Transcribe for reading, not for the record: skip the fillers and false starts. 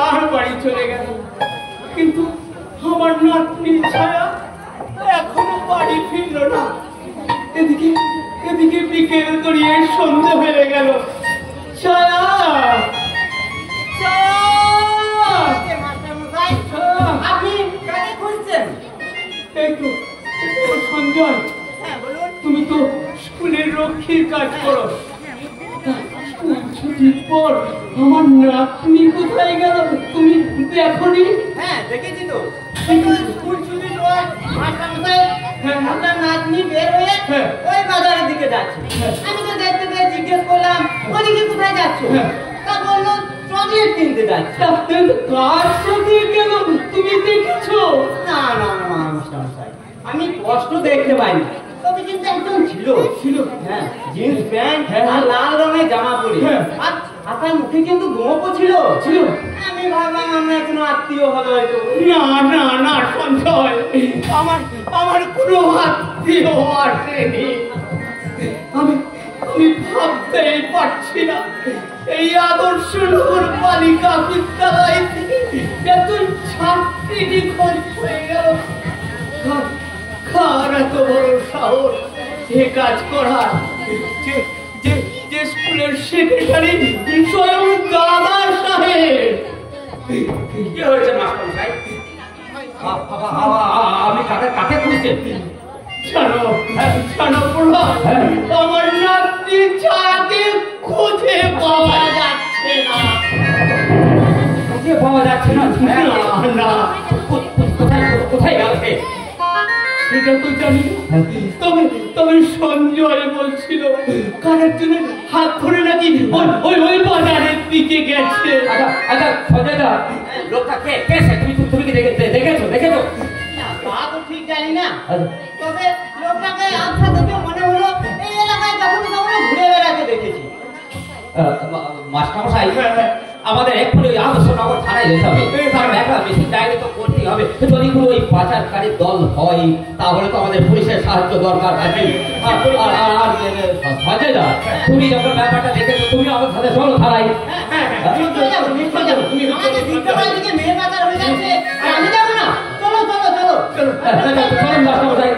আর বাড়ি চলে গেল, কিন্তু আমার নাতনির ছায়া এখনো বাড়ি ফিরল না। এদিকে এদিকে বিকেল গড়িয়ে সন্ধ্যে হয়ে গেল। ছায়া, আপনি কাকে খুঁজছেন? এই তো সঞ্জয়, তুমি তো স্কুলের রক্ষীর কাজ করো। স্কুল ছুটির পর আমার নাতনি কোথায় গেল তুমি দেখোনি? হ্যাঁ দেখেছি তো, স্কুল ছুটির পর আপনার নাতনি বের হয়ে ওই বাজারের দিকে যাচ্ছে। আমি তো দেখতে পেয়ে জিজ্ঞেস করলাম ওদিকে কোথায় যাচ্ছ? তা বললো চকলেট কিনতে যাচ্ছে। কার সাথে গেল তুমি দেখেছো? না না না মশাই, আমি কষ্ট দেখতে পাইনি, তবে কিন্তু একজন ছিল। হ্যাঁ, জিন্স প্যান্ট আর লাল রঙের জামা পরে, আর আপনার মুখে কিন্তু গোঁপও ছিল। আমি ভাবলাম আমরা কোনো আত্মীয় হবে হয়তো। না না না সঞ্জয়, আমার কোনো আত্মীয় আসেনি। আমি ভাবতেই পারছি না এই আদর্শ নগর বালিকা বিদ্যালয় থেকে এত ছাত্রী নিখোঁজ হয়ে গেল। কার এত বড় সাহস এ কাজ করার? যে স্কুলের সেক্রেটারি স্বয়ং দাদা সাহেব। কি হয়েছে মাস্টার সাহেব? আমি কাকে খুঁজছেন? আমার নাতনি ছায়াকে খুঁজে পাওয়া যাচ্ছে না। খুঁজে পাওয়া যাচ্ছে না? না, কোথায় গেল? সেটা তো জানি না, তবে সঞ্জয় বলছিল কারের জন্য হাত ধরে নাকি ওই বাজারের দিকে গেছে। আচ্ছা সঞ্জয় দা, লোকটা কে? তুমি কি দেখেছো? না, তা তো ঠিক জানি না, তবে লোকটাকে আচ্ছা দেখে মনে হলো এই এলাকায় যখন ঘুরে বেড়াতে দেখেছি। মাস্টারমশাই, আমাদের এক্ষুনি ওই আদর্শ নগর থানায় যেতে হবে, কারণ একটা বেশি ডায়েরি তো করতেই হবে। যদি কোনো ওই পাচারকারীর দল হয় তাহলে তো আমাদের পুলিশের সাহায্য দরকার আছে। সঞ্জয় দা, তুমি যখন ব্যাপারটা দেখেছো তুমি আমার সাথে চলো থানায়। মেয়ে পাচার হয়ে যাচ্ছে, আমি যাবো না। চলো মাস্টারমশাই।